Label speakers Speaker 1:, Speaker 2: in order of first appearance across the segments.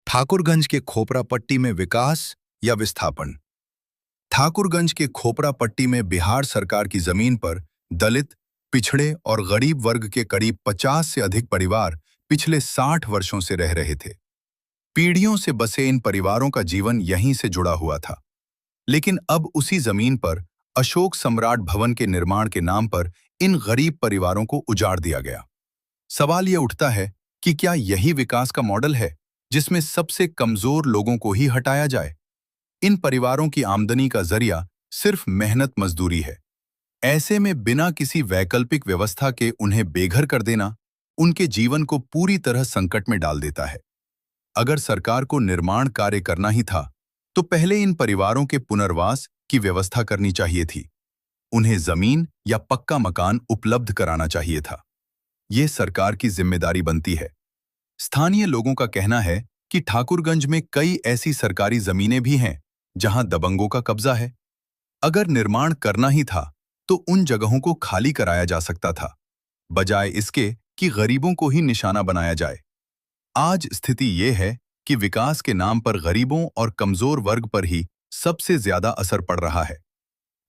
Speaker 1: ठाकुरगंज के खोपरा पट्टी में विकास या विस्थापन। ठाकुरगंज के खोपरा पट्टी में बिहार सरकार की जमीन पर दलित, पिछड़े और गरीब वर्ग के करीब 50 से अधिक परिवार पिछले 60 वर्षों से रह रहे थे। पीढ़ियों से बसे इन परिवारों का जीवन यहीं से जुड़ा हुआ था। लेकिन अब उसी जमीन पर अशोक सम्राट भवन के निर्माण के नाम पर इन गरीब परिवारों को उजाड़ दिया गया। सवाल यह उठता है कि क्या यही विकास का मॉडल है जिसमें सबसे कमजोर लोगों को ही हटाया जाए? इन परिवारों की आमदनी का जरिया सिर्फ मेहनत मजदूरी है। ऐसे में बिना किसी वैकल्पिक व्यवस्था के उन्हें बेघर कर देना उनके जीवन को पूरी तरह संकट में डाल देता है। अगर सरकार को निर्माण कार्य करना ही था तो पहले इन परिवारों के पुनर्वास की व्यवस्था करनी चाहिए थी। उन्हें जमीन या पक्का मकान उपलब्ध कराना चाहिए था। ये सरकार की जिम्मेदारी बनती है। स्थानीय लोगों का कहना है कि ठाकुरगंज में कई ऐसी सरकारी जमीनें भी हैं जहां दबंगों का कब्जा है। अगर निर्माण करना ही था तो उन जगहों को खाली कराया जा सकता था, बजाय इसके कि गरीबों को ही निशाना बनाया जाए। आज स्थिति ये है कि विकास के नाम पर गरीबों और कमजोर वर्ग पर ही सबसे ज्यादा असर पड़ रहा है।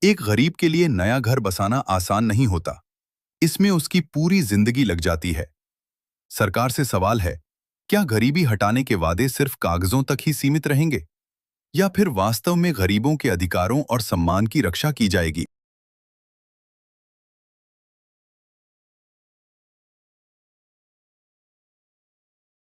Speaker 1: एक गरीब के लिए नया घर बसाना आसान नहीं होता। इसमें उसकी पूरी जिंदगी लग जाती है। सरकार से सवाल है, क्या गरीबी हटाने के वादे सिर्फ कागजों तक ही सीमित रहेंगे या फिर वास्तव में गरीबों के अधिकारों और सम्मान की रक्षा की जाएगी?